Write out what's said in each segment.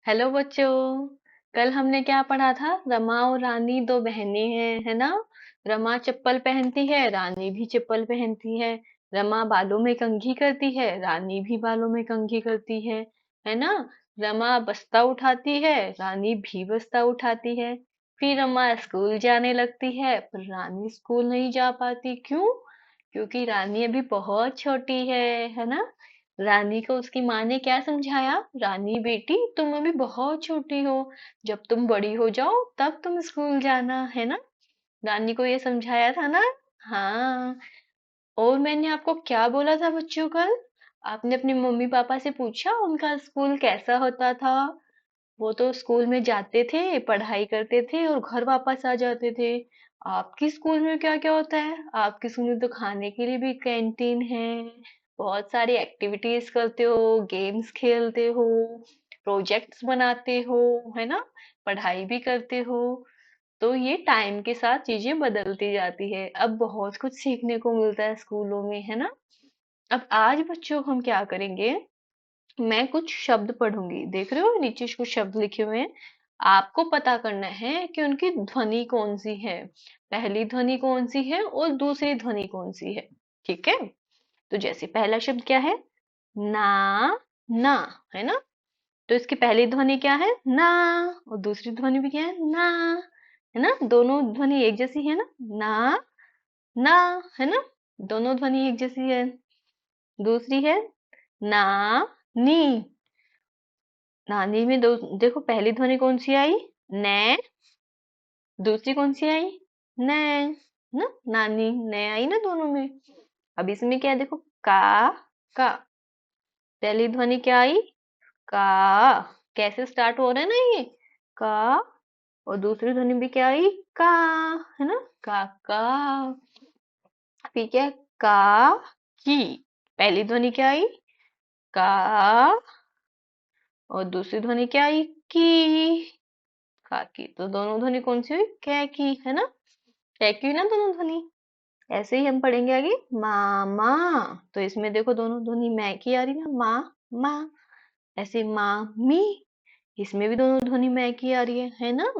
Hello बच्चों। कल हमने क्या पढ़ा था? रमा और रानी दो बहनें हैं, है ना। रमा चप्पल पहनती है, रानी भी चप्पल पहनती है। रमा बालों में कंघी करती है, रानी भी बालों में कंघी करती है ना। रमा बस्ता उठाती है, रानी भी बस्ता उठाती है। फिर रमा स्कूल जाने लगती है, पर रानी स्कूल नहीं जा पाती। क्यों? क्योंकि रानी अभी बहुत छोटी है ना। रानी को उसकी माँ ने क्या समझाया? रानी बेटी, तुम अभी बहुत छोटी हो, जब तुम बड़ी हो जाओ तब तुम स्कूल जाना, है ना। रानी को ये समझाया था ना। हाँ। और मैंने आपको क्या बोला था बच्चों कल? आपने अपने मम्मी पापा से पूछा उनका स्कूल कैसा होता था? वो तो स्कूल में जाते थे, पढ़ाई करते थे और घर वापस आ जाते थे। आपकी स्कूल में क्या क्या होता है? आपके स्कूल में तो खाने के लिए भी कैंटीन है, बहुत सारी एक्टिविटीज करते हो, गेम्स खेलते हो, प्रोजेक्ट्स बनाते हो, है ना, पढ़ाई भी करते हो। तो ये टाइम के साथ चीजें बदलती जाती है, अब बहुत कुछ सीखने को मिलता है स्कूलों में, है ना। अब आज बच्चों हम क्या करेंगे? मैं कुछ शब्द पढ़ूंगी, देख रहे हो नीचे कुछ शब्द लिखे हुए हैं। आपको पता करना है कि उनकी ध्वनि कौन सी है, पहली ध्वनि कौन सी है और दूसरी ध्वनि कौन सी है। ठीक है। तो जैसे पहला शब्द क्या है? ना। ना, है ना। तो इसकी पहली ध्वनि क्या है? ना। और दूसरी ध्वनि भी क्या है? ना। है ना, दोनों ध्वनि एक जैसी है ना। ना। ना, है ना, दोनों ध्वनि एक जैसी है। दूसरी है ना, नी। नानी में दो, देखो पहली ध्वनि कौन सी आई? ने। दूसरी कौन सी आई? ने। ना, नानी ने आई ना दोनों में। अब इसमें क्या है देखो, का। का। पहली ध्वनि क्या आई? का। कैसे स्टार्ट हो रहा है ना ये? का। और दूसरी ध्वनि भी क्या आई? का। है ना, का। फिर क्या है? का। की। पहली ध्वनि क्या आई? का। और दूसरी ध्वनि क्या आई? की। का की। तो दोनों ध्वनि कौन सी हुई? कै की, है ना। कै की हुई ना दोनों ध्वनि। ऐसे ही हम पढ़ेंगे आगे। मामा। तो इसमें देखो दोनों ध्वनि मै की आ रही है ना, माँ। माँ। ऐसे मामी। इसमें भी दोनों ध्वनि मै की आ रही है ना।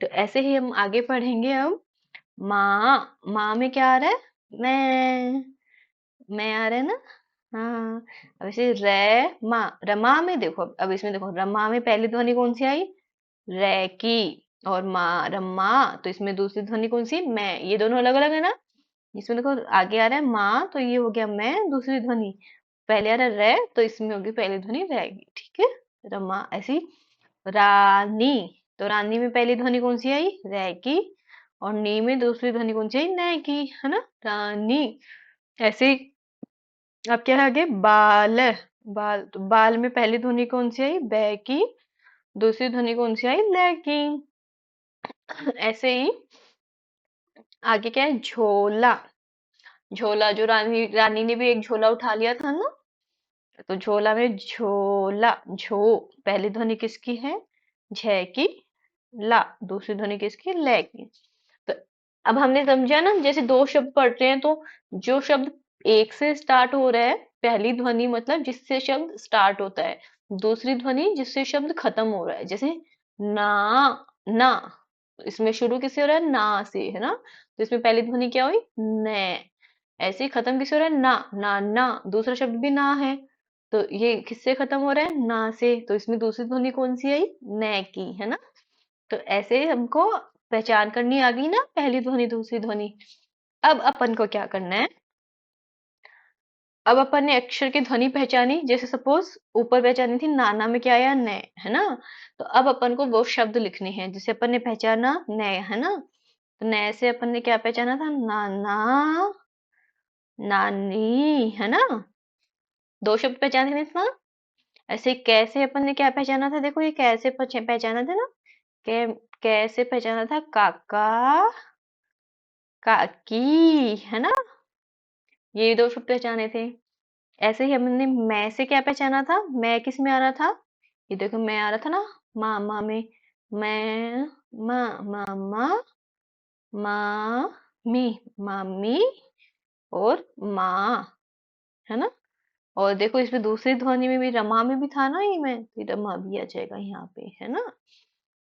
तो ऐसे ही हम आगे पढ़ेंगे अब। माँ। माँ में क्या आ रहा है? मैं आ रहा है ना। हाँ। अब इसे रे माँ, रमा में देखो, अब इसमें देखो रमा में पहली ध्वनि कौन सी आई? रे की। और माँ, रम्मा। तो इसमें दूसरी ध्वनि कौन सी? मैं। ये दोनों अलग अलग है ना। इसमें देखो आगे आ रहा है माँ, तो ये हो गया मैं, दूसरी ध्वनि। पहले आ रहा है रे, तो इसमें होगी पहली ध्वनि रहेगी, ठीक है। रमा ऐसी। रानी। तो रानी में पहली ध्वनि कौन सी आई? रे की। और नी में दूसरी ध्वनि कौन सी आई? नै की, है ना, रानी। ऐसे ही। अब क्या है आगे? बाल। बाल, तो बाल में पहली ध्वनि कौन सी आई? बै की। दूसरी ध्वनि कौन सी आई? लै की। ऐसे ही आगे क्या है? झोला। झोला, जो रानी रानी ने भी एक झोला उठा लिया था ना। तो झोला में झोला, झो पहली ध्वनि किसकी है? झ की। ला दूसरी ध्वनि किसकी? ले की। तो अब हमने समझा ना, जैसे दो शब्द पढ़ते हैं तो जो शब्द एक से स्टार्ट हो रहा है, पहली ध्वनि मतलब जिससे शब्द स्टार्ट होता है, दूसरी ध्वनि जिससे शब्द खत्म हो रहा है, जैसे ना। ना, इसमें शुरू किससे हो रहा है? ना से, है ना। तो इसमें पहली ध्वनि क्या हुई? ने। ऐसे ही खत्म किससे हो रहा है? ना। ना ना, दूसरा शब्द भी ना है, तो ये किससे खत्म हो रहा है? ना से। तो इसमें दूसरी ध्वनि कौन सी आई? ने की, है ना। तो ऐसे हमको पहचान करनी आ गई ना, पहली ध्वनि दूसरी ध्वनि। अब अपन को क्या करना है? अब अपन ने अक्षर की ध्वनि पहचानी, जैसे सपोज ऊपर पहचानी थी नाना में क्या आया? ने, है ना। तो अब अपन को वो शब्द लिखने हैं जिसे अपन ने पहचाना ने, है ना। तो ने से अपन ने क्या पहचाना था? नाना, नानी, है ना। दो शब्द पहचाने थे ना। ऐसे कैसे अपन ने क्या पहचाना था? देखो ये कैसे पहचाना था ना। कै, कैसे पहचाना था? काका, काकी, है ना। ये दो शब्द पहचाने थे। ऐसे ही हमने मैं से क्या पहचाना था? मैं किस में आ रहा था? ये देखो मैं आ रहा था ना, मामा में। मैं, माँ, मामा, मामी, मामी और माँ, है ना। और देखो इसमें दूसरी ध्वनि में भी रमा में भी था ना, ये में तो रमा भी आ जाएगा यहाँ पे, है ना।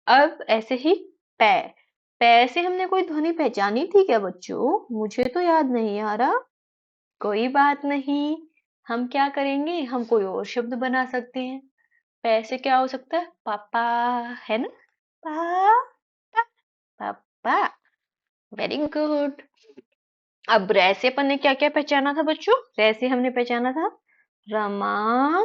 अब ऐसे ही पै, पै से हमने कोई ध्वनि पहचानी थी क्या बच्चों? मुझे तो याद नहीं आ रहा। कोई बात नहीं, हम क्या करेंगे, हम कोई और शब्द बना सकते हैं। पै से क्या हो सकता है? पापा, है ना। पा, पापा। Very good. अब रै से अपन ने क्या क्या पहचाना था बच्चों? रै से हमने पहचाना था रमा,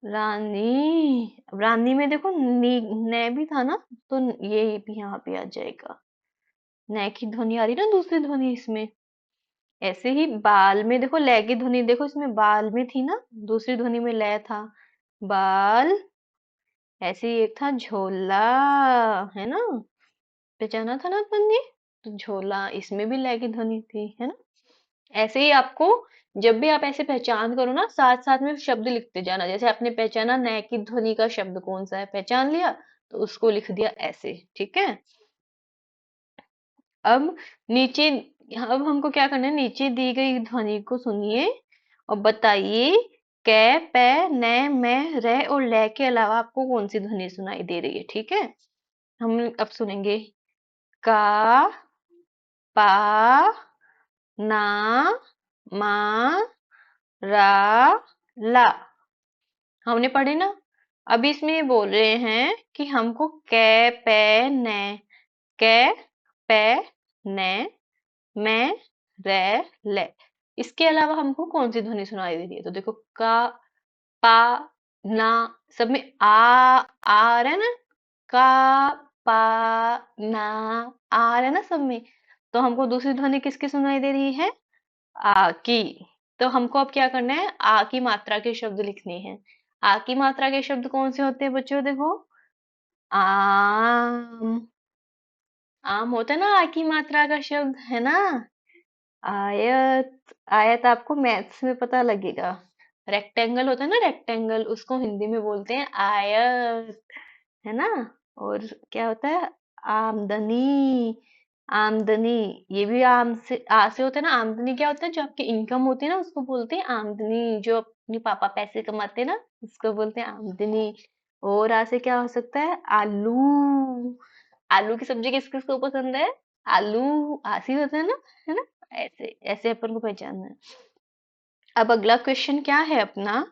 रानी। अब रानी में देखो नी, नै भी था ना, तो ये भी यहाँ पे आ जाएगा। नै की ध्वनि आ रही ना दूसरी ध्वनि इसमें। ऐसे ही बाल में देखो लै की ध्वनि, देखो इसमें बाल में थी ना, दूसरी ध्वनि में लै था। बाल। ऐसे ही एक था झोला, है ना। पहचाना था ना अपन ने। तो झोला, इसमें भी लै की ध्वनि थी, है ना। ऐसे ही आपको जब भी आप ऐसे पहचान करो ना, साथ साथ में शब्द लिखते जाना। जैसे आपने पहचाना नै की ध्वनि का शब्द कौन सा है, पहचान लिया तो उसको लिख दिया ऐसे, ठीक है। अब नीचे, अब हमको क्या करना है, नीचे दी गई ध्वनि को सुनिए और बताइए कै, पै, नै, मै, रै और लै के अलावा आपको कौन सी ध्वनि सुनाई दे रही है, ठीक है। हम अब सुनेंगे का, पा, ना, मा, रा, ला। हमने पढ़े ना। अब इसमें ये बोल रहे हैं कि हमको कै, पै, नै, कै, पै, नै, मैं, रै, लै, इसके अलावा हमको कौन सी ध्वनि सुनाई दे रही है? तो देखो का, पा, ना, सब में आ रहा है ना। का, पा, ना, आ रहा है ना सब में। तो हमको दूसरी ध्वनि किसकी सुनाई दे रही है? आ की। तो हमको अब क्या करना है, आ की मात्रा के शब्द लिखने हैं। आ की मात्रा के शब्द कौन से होते हैं बच्चों? देखो आम। आम होता है ना आ की मात्रा का शब्द, है ना। आयत, आयत आपको मैथ्स में पता लगेगा। रेक्टेंगल होता है ना, रेक्टेंगल, उसको हिंदी में बोलते हैं आयत, है ना। और क्या होता है? आमदनी, आमदनी, ये भी आम से, आ से होता है ना। आमदनी क्या होता है? जो आपकी इनकम होती है ना, उसको बोलते हैं आमदनी। जो अपने पापा पैसे कमाते हैं ना, उसको बोलते हैं आमदनी। और आ से क्या हो सकता है? आलू। आलू की सब्जी किस किस को पसंद है? आलू, आसी होता है ना, है ना। ऐसे ऐसे अपन को पहचानना है। अब अगला क्वेश्चन क्या है अपना,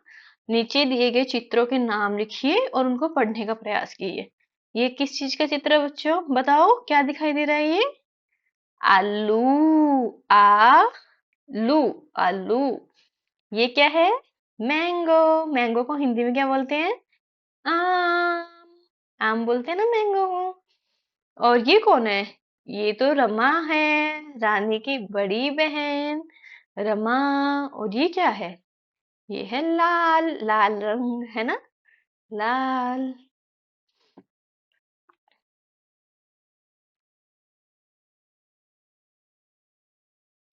नीचे दिए गए चित्रों के नाम लिखिए और उनको पढ़ने का प्रयास कीजिए। ये किस चीज का चित्र है बच्चों? बताओ क्या दिखाई दे रहा है ये? आलू, आलू, आलू। ये क्या है? मैंगो। मैंगो को हिंदी में क्या बोलते हैं? आम। आम बोलते हैं ना मैंगो को। और ये कौन है? ये तो रमा है, रानी की बड़ी बहन रमा। और ये क्या है? ये है लाल, लाल रंग, है ना, लाल।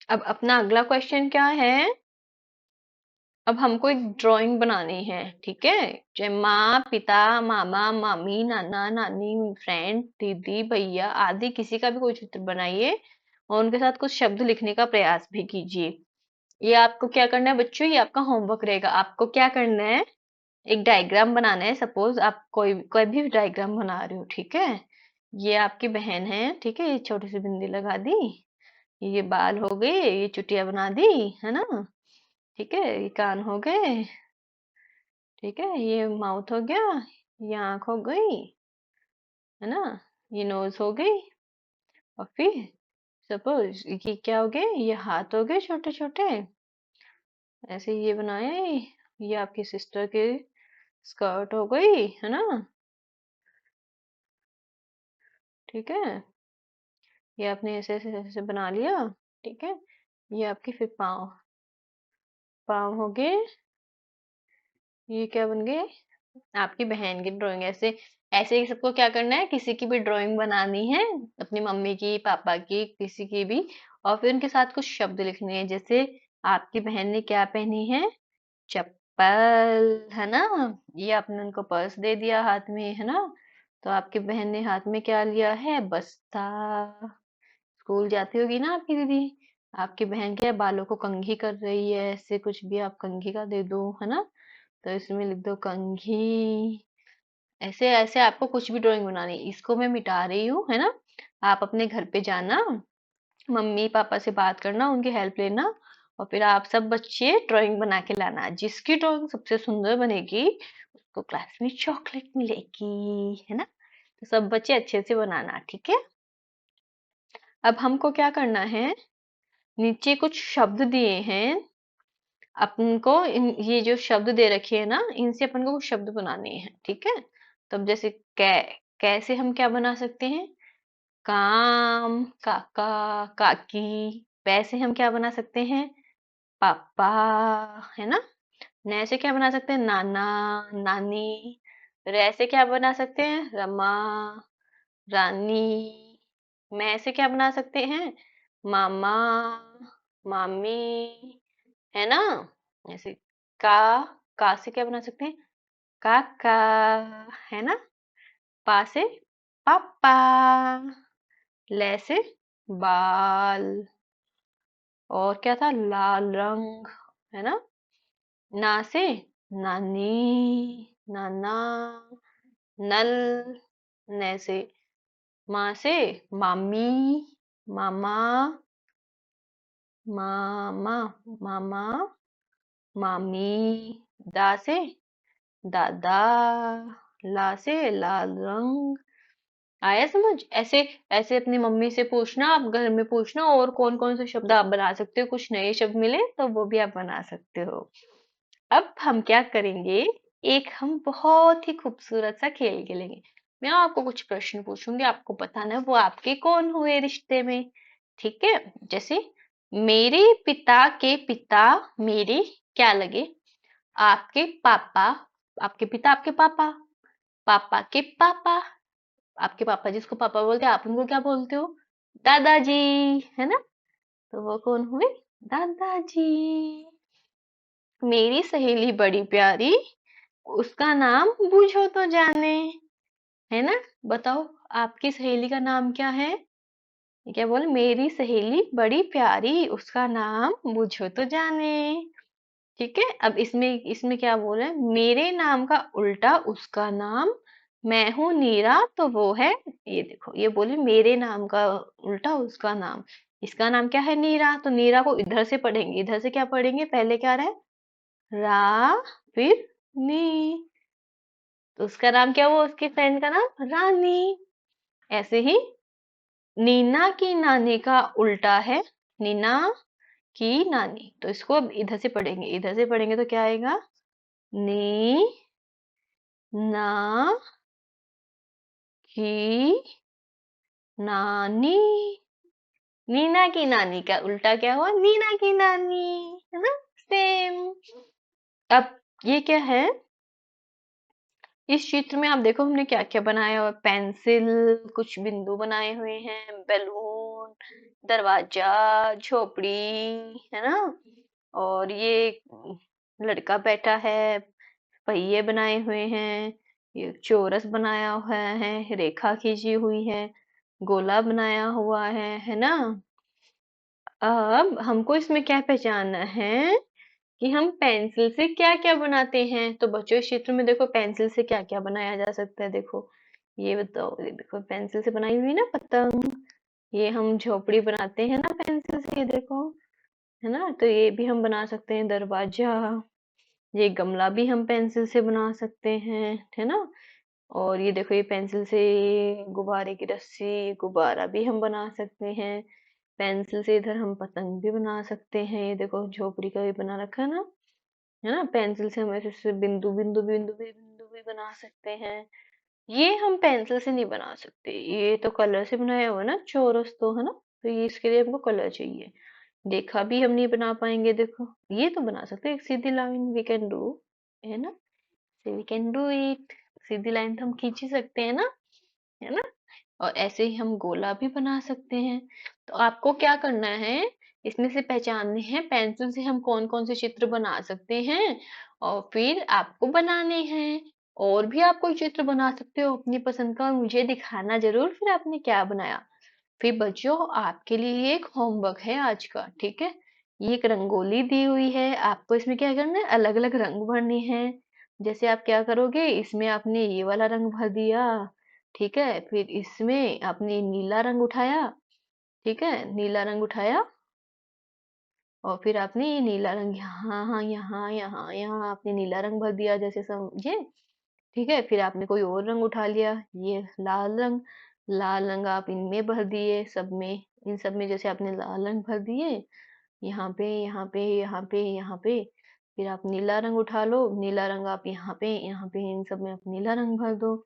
अब अपना अगला क्वेश्चन क्या है? अब हमको एक ड्राइंग बनानी है, ठीक है। जय माँ, पिता, मामा, मामी, नाना, नानी, फ्रेंड, दीदी, भैया आदि किसी का भी कोई चित्र बनाइए और उनके साथ कुछ शब्द लिखने का प्रयास भी कीजिए। ये आपको क्या करना है बच्चों? ये आपका होमवर्क रहेगा। आपको क्या करना है, एक डायग्राम बनाना है। सपोज आप कोई कोई भी डायग्राम बना रहे हो, ठीक है। ये आपकी बहन है, ठीक है, ये छोटी सी बिंदी लगा दी, ये बाल हो गए, ये चुटिया बना दी, है ना। ठीक है, ये कान हो गए, ठीक है, ये माउथ हो गया, ये आंख हो गई, है ना, ये नोज हो गई। और फिर सपोज ये क्या हो गए, ये हाथ हो गए छोटे छोटे। ऐसे ये बनाए, ये आपकी सिस्टर के स्कर्ट हो गई, है ना। ठीक है, ये आपने ऐसे ऐसे ऐसे बना लिया, ठीक है। ये आपके फिर पाँव, पाँव हो गए। ये क्या बन गए? आपकी बहन की ड्राइंग। ऐसे ऐसे ही सबको क्या करना है, किसी की भी ड्राइंग बनानी है, अपनी मम्मी की, पापा की, किसी की भी। और फिर उनके साथ कुछ शब्द लिखने हैं। जैसे आपकी बहन ने क्या पहनी है? चप्पल, है ना। ये आपने उनको पर्स दे दिया हाथ में, है ना। तो आपकी बहन ने हाथ में क्या लिया है? बस्ता। स्कूल जाती होगी ना आपकी दीदी, आपकी बहन क्या है, बालों को कंघी कर रही है, ऐसे कुछ भी आप कंघी का दे दो, है ना। तो इसमें लिख दो कंघी। ऐसे ऐसे आपको कुछ भी ड्राइंग बनानी है। इसको मैं मिटा रही हूँ, है ना। आप अपने घर पे जाना, मम्मी पापा से बात करना, उनकी हेल्प लेना, और फिर आप सब बच्चे ड्राइंग बना के लाना। जिसकी ड्राइंग सबसे सुंदर बनेगी उसको क्लास में चॉकलेट मिलेगी, है ना। तो सब बच्चे अच्छे से बनाना, ठीक है। अब हमको क्या करना है, नीचे कुछ शब्द दिए हैं अपन को। ये जो शब्द दे रखे हैं ना, इनसे अपन को कुछ शब्द बनाने हैं, ठीक है। तो अब जैसे कै, कैसे हम क्या बना सकते हैं, काम, काका, काकी। वैसे हम क्या बना सकते हैं, पापा, है ना। न से क्या बना सकते हैं, नाना, नानी। रे से क्या बना सकते हैं, रमा, रानी। मैं से क्या बना सकते हैं, मामा, मामी, है ना। ऐसे का का से क्या बना सकते हैं, काका, है ना। पा से पापा, ले से बाल, और क्या था, लाल रंग, है ना। ना से नानी, नाना, नल। ने से माँ से मामी, मामा, मामा, मामा, मामी। दा से दादा, ला से लाल रंग। आया समझ। ऐसे ऐसे अपनी मम्मी से पूछना, आप घर में पूछना और कौन कौन से शब्द आप बना सकते हो, कुछ नए शब्द मिले तो वो भी आप बना सकते हो। अब हम क्या करेंगे, एक हम बहुत ही खूबसूरत सा खेल खेलेंगे। मैं आपको कुछ प्रश्न पूछूंगी, आपको बताना है वो आपके कौन हुए रिश्ते में, ठीक है। जैसे, मेरे पिता के पिता मेरे क्या लगे, आपके पापा, आपके पिता आपके पापा, पापा के पापा, आपके पापा जिसको पापा बोलते हैं, आप उनको क्या बोलते हो, दादाजी, है ना। तो वो कौन हुए, दादाजी। मेरी सहेली बड़ी प्यारी, उसका नाम बूझो तो जाने, है ना। बताओ, आपकी सहेली का नाम क्या है। ये क्या बोले, मेरी सहेली बड़ी प्यारी, उसका नाम बूझो तो जाने, ठीक है। अब इसमें इसमें क्या बोले, मेरे नाम का उल्टा उसका नाम, मैं हूं नीरा तो वो है, ये देखो ये बोले मेरे नाम का उल्टा उसका नाम। इसका नाम क्या है, नीरा। तो नीरा को इधर से पढ़ेंगे, इधर से क्या पढ़ेंगे, पहले क्या रहे, रा, फिर नी। तो उसका नाम क्या हुआ, उसकी फ्रेंड का नाम रानी। ऐसे ही नीना की नानी का उल्टा है नीना की नानी। तो इसको अब इधर से पढ़ेंगे, इधर से पढ़ेंगे तो क्या आएगा, नी ना की नानी। नीना की नानी का उल्टा क्या हुआ, नीना की नानी, है ना। सेम। अब ये क्या है, इस चित्र में आप देखो हमने क्या क्या बनाया हुआ है, पेंसिल, कुछ बिंदु बनाए हुए हैं, बैलून, दरवाजा, झोपड़ी, है ना। और ये लड़का बैठा है, पहिए बनाए हुए हैं, ये चौरस बनाया हुआ है, रेखा खींची हुई है, गोला बनाया हुआ है ना। अब हमको इसमें क्या पहचानना है कि हम पेंसिल से क्या क्या बनाते हैं। तो बच्चों, इस चित्र में देखो पेंसिल से क्या क्या बनाया जा सकता है, देखो ये बताओ। ये देखो पेंसिल से बनाई हुई ना पतंग, ये हम झोपड़ी बनाते हैं ना पेंसिल से, ये देखो, है ना। तो ये भी हम बना सकते हैं दरवाजा, ये गमला भी हम पेंसिल से बना सकते हैं, है ना। और ये देखो, ये पेंसिल से गुब्बारे की रस्सी, गुब्बारा भी हम बना सकते हैं पेंसिल से। इधर हम पतंग भी बना सकते हैं, ये देखो झोपड़ी का भी बना रखा है ना। पेंसिल से हम ऐसे ऐसे बिंदु भी बना सकते हैं। ये हम पेंसिल से नहीं बना सकते, ये तो कलर से बनाया हुआ है ना चौरस, तो है ना। तो ये इसके लिए हमको कलर चाहिए। देखा भी हम नहीं बना पाएंगे, देखो ये तो बना सकते हैं, एक सीधी लाइन वी कैन डू, है ना। We can do it. सीधी लाइन तो हम खींच ही सकते हैं ना, है ना। और ऐसे ही हम गोला भी बना सकते हैं। तो आपको क्या करना है, इसमें से पहचानने हैं पेंसिल से हम कौन कौन से चित्र बना सकते हैं, और फिर आपको बनाने हैं। और भी आप कोई चित्र बना सकते हो अपनी पसंद का, और मुझे दिखाना जरूर फिर आपने क्या बनाया। फिर बच्चों आपके लिए एक होमवर्क है आज का, ठीक है? ये एक रंगोली दी हुई है, आपको इसमें क्या करना है, अलग अलग रंग भरने हैं। जैसे आप क्या करोगे, इसमें आपने ये वाला रंग भर दिया, ठीक है? फिर इसमें आपने नीला रंग उठाया, ठीक है? नीला रंग उठाया और फिर आपने ये नीला रंग यहाँ हाँ यहाँ यहाँ यहाँ आपने नीला रंग भर दिया, जैसे समझे? ठीक है, फिर आपने कोई और रंग उठा लिया, ये लाल रंग आप इनमें भर दिए, सब में, इन सब में जैसे आपने लाल रंग भर दिए, यहाँ पे यहाँ पे यहाँ पे यहाँ पे, फिर आप नीला रंग उठा लो, नीला रंग आप यहाँ पे इन सब में आप नीला रंग भर दो।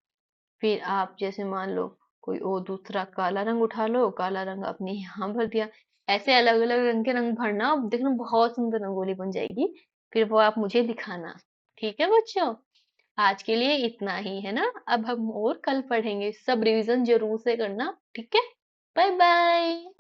फिर आप जैसे मान लो कोई और दूसरा काला रंग उठा लो, काला रंग आपने यहाँ भर दिया। ऐसे अलग अलग रंग के रंग भरना, देखना बहुत सुंदर रंगोली बन जाएगी। फिर वो आप मुझे दिखाना। ठीक है बच्चों, आज के लिए इतना ही है ना। अब हम और कल पढ़ेंगे, सब रिवीजन जरूर से करना, ठीक है? Bye bye.